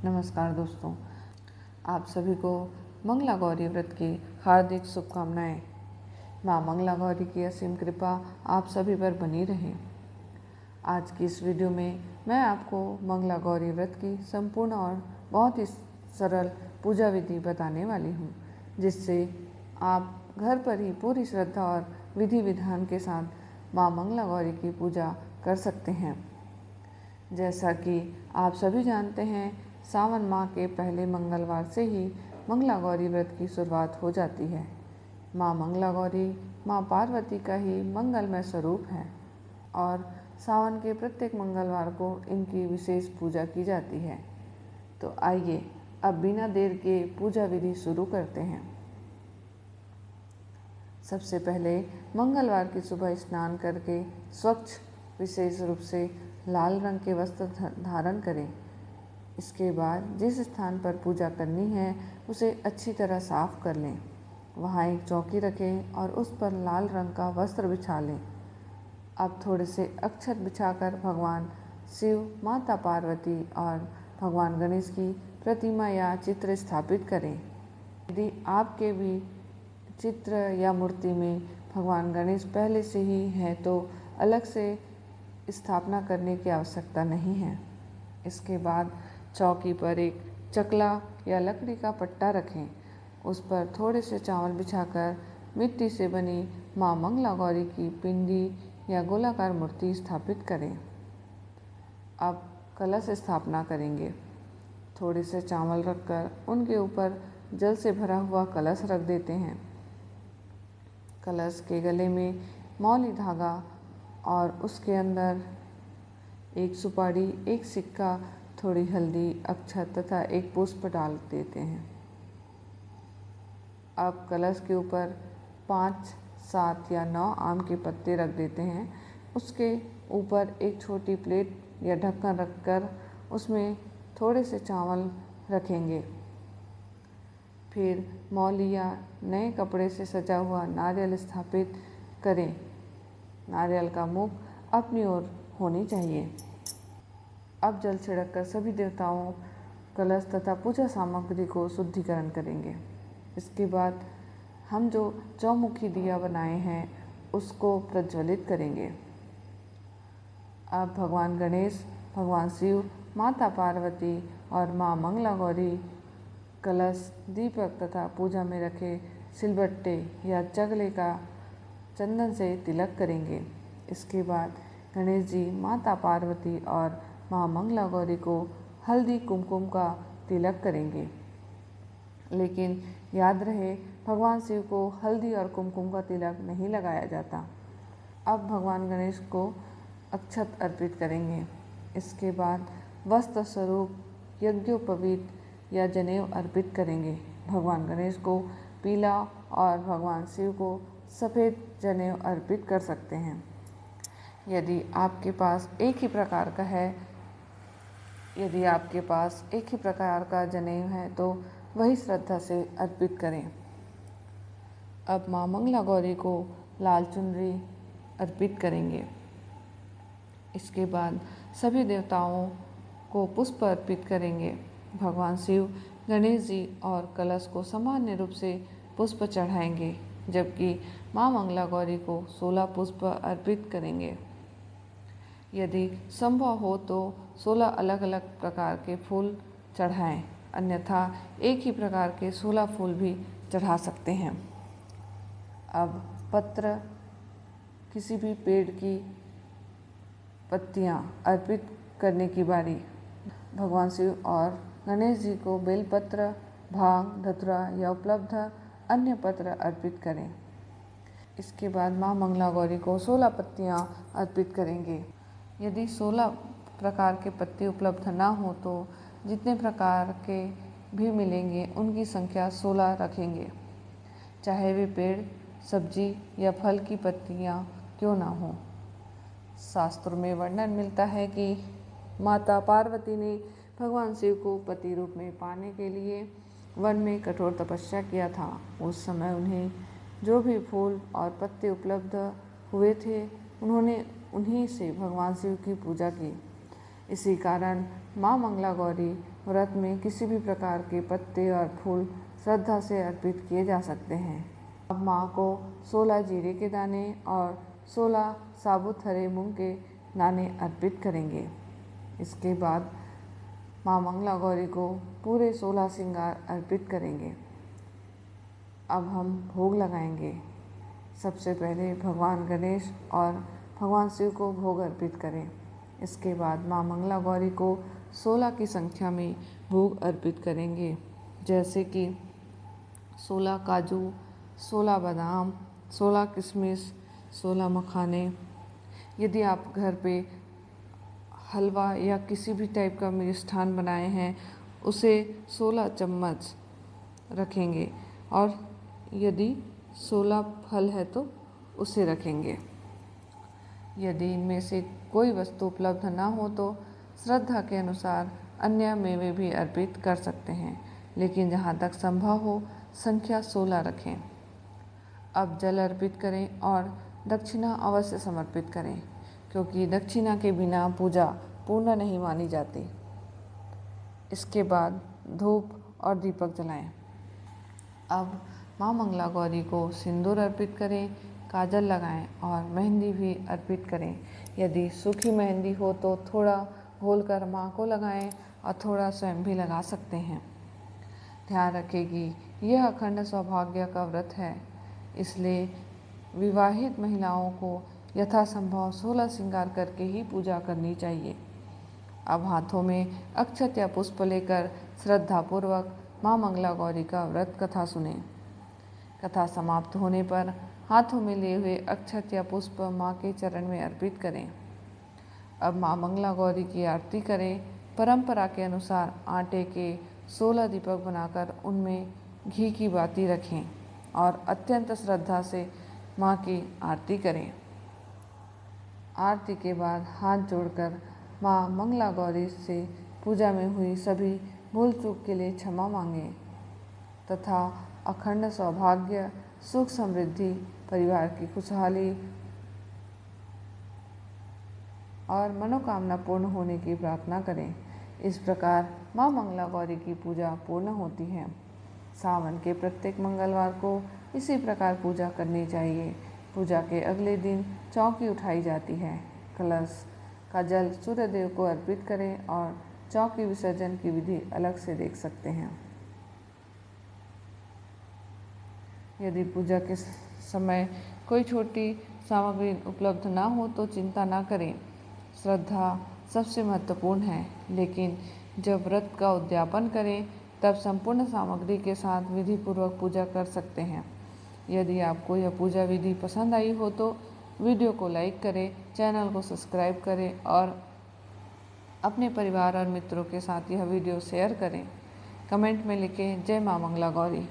नमस्कार दोस्तों, आप सभी को मंगला गौरी व्रत की हार्दिक शुभकामनाएं। माँ मंगला गौरी की असीम कृपा आप सभी पर बनी रहे। आज की इस वीडियो में मैं आपको मंगला गौरी व्रत की संपूर्ण और बहुत ही सरल पूजा विधि बताने वाली हूँ, जिससे आप घर पर ही पूरी श्रद्धा और विधि विधान के साथ माँ मंगला गौरी की पूजा कर सकते हैं। जैसा कि आप सभी जानते हैं, सावन माह के पहले मंगलवार से ही मंगला गौरी व्रत की शुरुआत हो जाती है। माँ मंगला गौरी माँ पार्वती का ही मंगलमय स्वरूप है और सावन के प्रत्येक मंगलवार को इनकी विशेष पूजा की जाती है। तो आइए अब बिना देर के पूजा विधि शुरू करते हैं। सबसे पहले मंगलवार की सुबह स्नान करके स्वच्छ, विशेष रूप से लाल रंग के वस्त्र धारण करें। इसके बाद जिस स्थान पर पूजा करनी है उसे अच्छी तरह साफ कर लें। वहाँ एक चौकी रखें और उस पर लाल रंग का वस्त्र बिछा लें। अब थोड़े से अक्षत बिछाकर भगवान शिव, माता पार्वती और भगवान गणेश की प्रतिमा या चित्र स्थापित करें। यदि आपके भी चित्र या मूर्ति में भगवान गणेश पहले से ही है तो अलग से स्थापना करने की आवश्यकता नहीं है। इसके बाद चौकी पर एक चकला या लकड़ी का पट्टा रखें। उस पर थोड़े से चावल बिछाकर मिट्टी से बनी माँ मंगला गौरी की पिंडी या गोलाकार मूर्ति स्थापित करें। अब कलश स्थापना करेंगे। थोड़े से चावल रखकर उनके ऊपर जल से भरा हुआ कलश रख देते हैं। कलश के गले में मौली धागा और उसके अंदर एक सुपारी, एक सिक्का, थोड़ी हल्दी, अक्षत तथा एक पुष्प डाल देते हैं। अब कलश के ऊपर 5, 7 या 9 आम के पत्ते रख देते हैं। उसके ऊपर एक छोटी प्लेट या ढक्कन रखकर उसमें थोड़े से चावल रखेंगे। फिर मौली या नए कपड़े से सजा हुआ नारियल स्थापित करें। नारियल का मुख अपनी ओर होनी चाहिए। अब जल छिड़ककर सभी देवताओं, कलश तथा पूजा सामग्री को शुद्धिकरण करेंगे। इसके बाद हम जो चौमुखी दिया बनाए हैं उसको प्रज्वलित करेंगे। अब भगवान गणेश, भगवान शिव, माता पार्वती और माँ मंगला गौरी कलश, दीपक तथा पूजा में रखे सिलबट्टे या चगले का चंदन से तिलक करेंगे। इसके बाद गणेश जी, माता पार्वती और माँ मंगला गौरी को हल्दी कुमकुम का तिलक करेंगे। लेकिन याद रहे, भगवान शिव को हल्दी और कुमकुम का तिलक नहीं लगाया जाता। अब भगवान गणेश को अक्षत अर्पित करेंगे। इसके बाद वस्त्र स्वरूप यज्ञोपवीत या जनेऊ अर्पित करेंगे। भगवान गणेश को पीला और भगवान शिव को सफ़ेद जनेऊ अर्पित कर सकते हैं। यदि आपके पास एक ही प्रकार का जनेऊ है तो वही श्रद्धा से अर्पित करें। अब माँ मंगला गौरी को लाल चुनरी अर्पित करेंगे। इसके बाद सभी देवताओं को पुष्प अर्पित करेंगे। भगवान शिव, गणेश जी और कलश को सामान्य रूप से पुष्प चढ़ाएंगे, जबकि माँ मंगला गौरी को 16 पुष्प अर्पित करेंगे। यदि संभव हो तो 16 अलग अलग प्रकार के फूल चढ़ाएं, अन्यथा एक ही प्रकार के 16 फूल भी चढ़ा सकते हैं। अब पत्र, किसी भी पेड़ की पत्तियां अर्पित करने की बारी। भगवान शिव और गणेश जी को बेलपत्र, भांग, धतूरा या उपलब्ध अन्य पत्र अर्पित करें। इसके बाद माँ मंगला गौरी को 16 पत्तियां अर्पित करेंगे। यदि 16 प्रकार के पत्ते उपलब्ध ना हो तो जितने प्रकार के भी मिलेंगे उनकी संख्या 16 रखेंगे, चाहे वे पेड़, सब्जी या फल की पत्तियां क्यों ना हो। शास्त्रों में वर्णन मिलता है कि माता पार्वती ने भगवान शिव को पति रूप में पाने के लिए वन में कठोर तपस्या किया था। उस समय उन्हें जो भी फूल और पत्ते उपलब्ध हुए थे उन्होंने उन्हीं से भगवान शिव की पूजा की। इसी कारण माँ मंगला गौरी व्रत में किसी भी प्रकार के पत्ते और फूल श्रद्धा से अर्पित किए जा सकते हैं। अब माँ को 16 जीरे के दाने और 16 साबुत हरे मूंग के दाने अर्पित करेंगे। इसके बाद माँ मंगला गौरी को पूरे 16 श्रृंगार अर्पित करेंगे। अब हम भोग लगाएंगे। सबसे पहले भगवान गणेश और भगवान शिव को भोग अर्पित करें। इसके बाद माँ मंगला गौरी को 16 की संख्या में भोग अर्पित करेंगे, जैसे कि 16 काजू, 16 बादाम, 16 किशमिश, 16 मखाने। यदि आप घर पे हलवा या किसी भी टाइप का मिष्ठान बनाए हैं उसे 16 चम्मच रखेंगे, और यदि 16 फल है तो उसे रखेंगे। यदि इनमें से कोई वस्तु उपलब्ध ना हो तो श्रद्धा के अनुसार अन्य मेवे भी अर्पित कर सकते हैं, लेकिन जहाँ तक संभव हो संख्या 16 रखें। अब जल अर्पित करें और दक्षिणा अवश्य समर्पित करें, क्योंकि दक्षिणा के बिना पूजा पूर्ण नहीं मानी जाती। इसके बाद धूप और दीपक जलाएं। अब माँ मंगला गौरी को सिंदूर अर्पित करें, काजल लगाएं और मेहंदी भी अर्पित करें। यदि सूखी मेहंदी हो तो थोड़ा घोलकर माँ को लगाएं और थोड़ा स्वयं भी लगा सकते हैं। ध्यान रखें कि यह अखंड सौभाग्य का व्रत है, इसलिए विवाहित महिलाओं को यथासंभव 16 श्रृंगार करके ही पूजा करनी चाहिए। अब हाथों में अक्षत या पुष्प लेकर श्रद्धापूर्वक माँ मंगला गौरी का व्रत कथा सुनें। कथा समाप्त होने पर हाथों में लिए हुए अक्षत या पुष्प माँ के चरण में अर्पित करें। अब माँ मंगला गौरी की आरती करें। परंपरा के अनुसार आटे के 16 दीपक बनाकर उनमें घी की बाती रखें और अत्यंत श्रद्धा से माँ की आरती करें। आरती के बाद हाथ जोड़कर माँ मंगला गौरी से पूजा में हुई सभी भूल चूक के लिए क्षमा मांगें तथा अखंड सौभाग्य, सुख, समृद्धि, परिवार की खुशहाली और मनोकामना पूर्ण होने की प्रार्थना करें। इस प्रकार माँ मंगला गौरी की पूजा पूर्ण होती है। सावन के प्रत्येक मंगलवार को इसी प्रकार पूजा करनी चाहिए। पूजा के अगले दिन चौकी उठाई जाती है। कलश का जल सूर्यदेव को अर्पित करें और चौकी विसर्जन की विधि अलग से देख सकते हैं। यदि पूजा के समय कोई छोटी सामग्री उपलब्ध ना हो तो चिंता ना करें। श्रद्धा सबसे महत्वपूर्ण है, लेकिन जब व्रत का उद्यापन करें तब संपूर्ण सामग्री के साथ विधि पूर्वक पूजा कर सकते हैं। यदि आपको यह पूजा विधि पसंद आई हो तो वीडियो को लाइक करें, चैनल को सब्सक्राइब करें और अपने परिवार और मित्रों के साथ यह वीडियो शेयर करें। कमेंट में लिखें जय माँ मंगला गौरी।